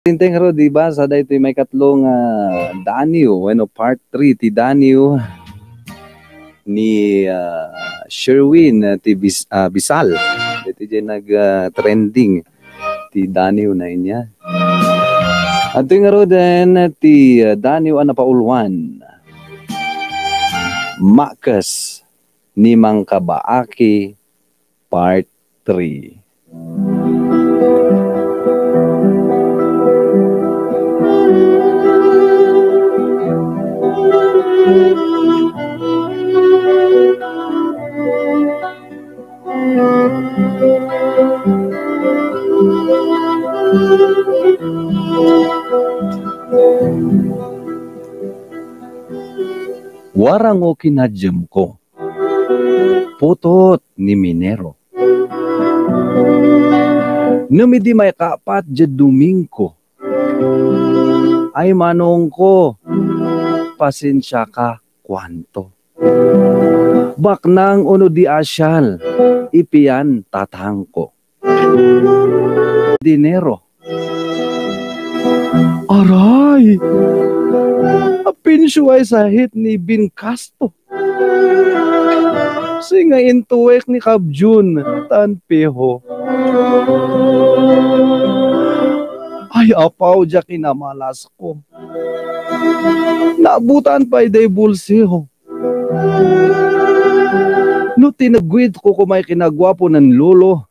Tinteng ro, di ba? Sa dito may katlong DANIW, part 3 ti DANIW ni SHERWIN ti Bisal. Dito dyan nag-trending ti DANIW na inya. At ito nga ro din ti DANIW na paulwan. mah-kes ni mengka baaki part 3. Warang o kinadjem ko, putot ni minero. Numidi may kapat jad Domingo, ay manong ko, pasensya ka kwanto. Baknang uno di asyal, ipian tatangko. Dinero. Aray! Apinsyo ay sahit ni Binkasto. Singa intuwek ni Kabjun, tanpeho. Ay apaw dya kinamalas ko. Naabutan pa iday bulsiho. No tinagwid ko kumay kinagwapo ng lolo.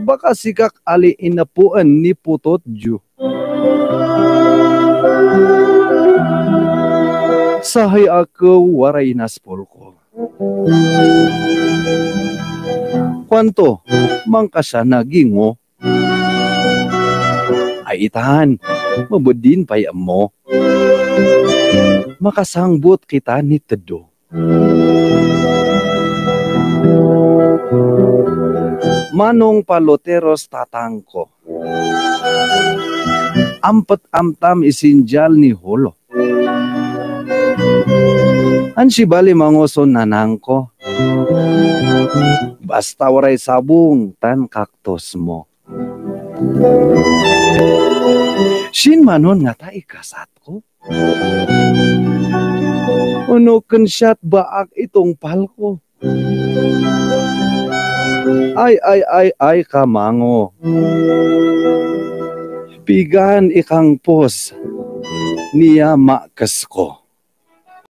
Baka sikak ali inapuan ni putot ju. Sahay ako waray naspol ko. Kwanto, mangka siya nagingo. Ay itahan, mabudin payam mo. Makasangbot kita ni Tedo. Manong paloteros tatangko. Ampet amtam isinjal ni holo. Ansi bali mangoson nanangko. Basta waray sabong tan kaktos mo. Sin manon nga ta ikasat ko. Uno kensyat baak itong palko. Ay kamango. Pigan ikang pos niya mah-kes ko.